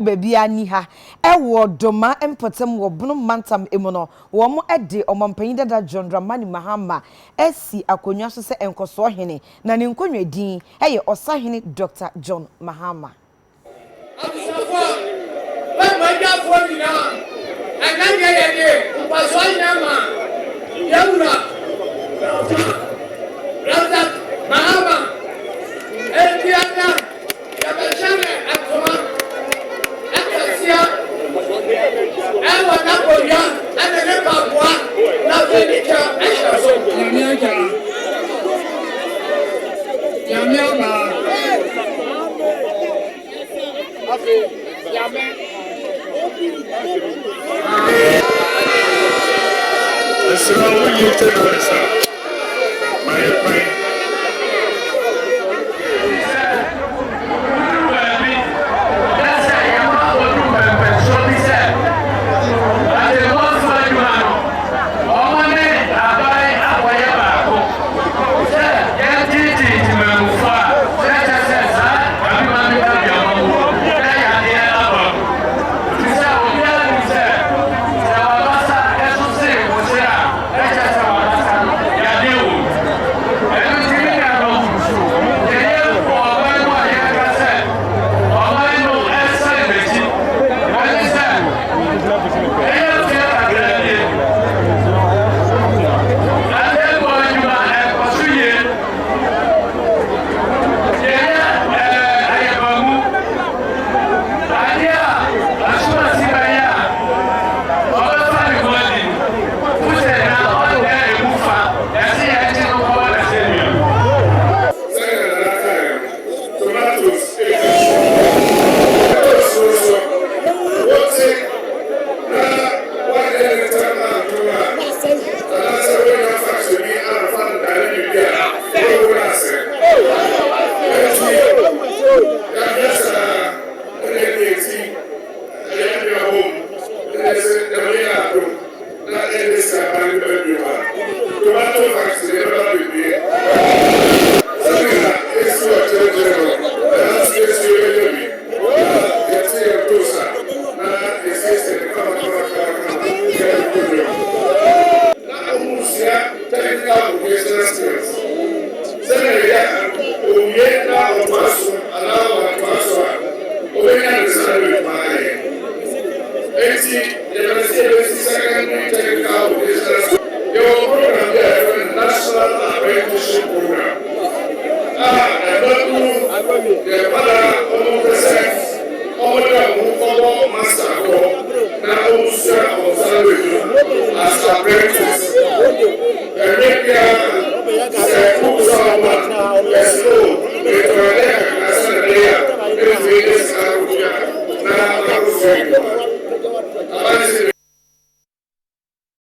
Baby ani ha ewo doma empotem wo bunu mantam emu no wo mo ede omampanyi dada John Dramani Mahama esi akonwa so se enkoso hene na ne nkonwa din eye osahene Dr. John Mahama Abisafo we magafo dina akanya yede mpaso nyama yawura Dr. Mahama etiana yabashane atoma ewa na koya ana ne babwa na fenika eshaso nyamiaka nyamiama afi nyame Esra wo yete kwesa my Thank you.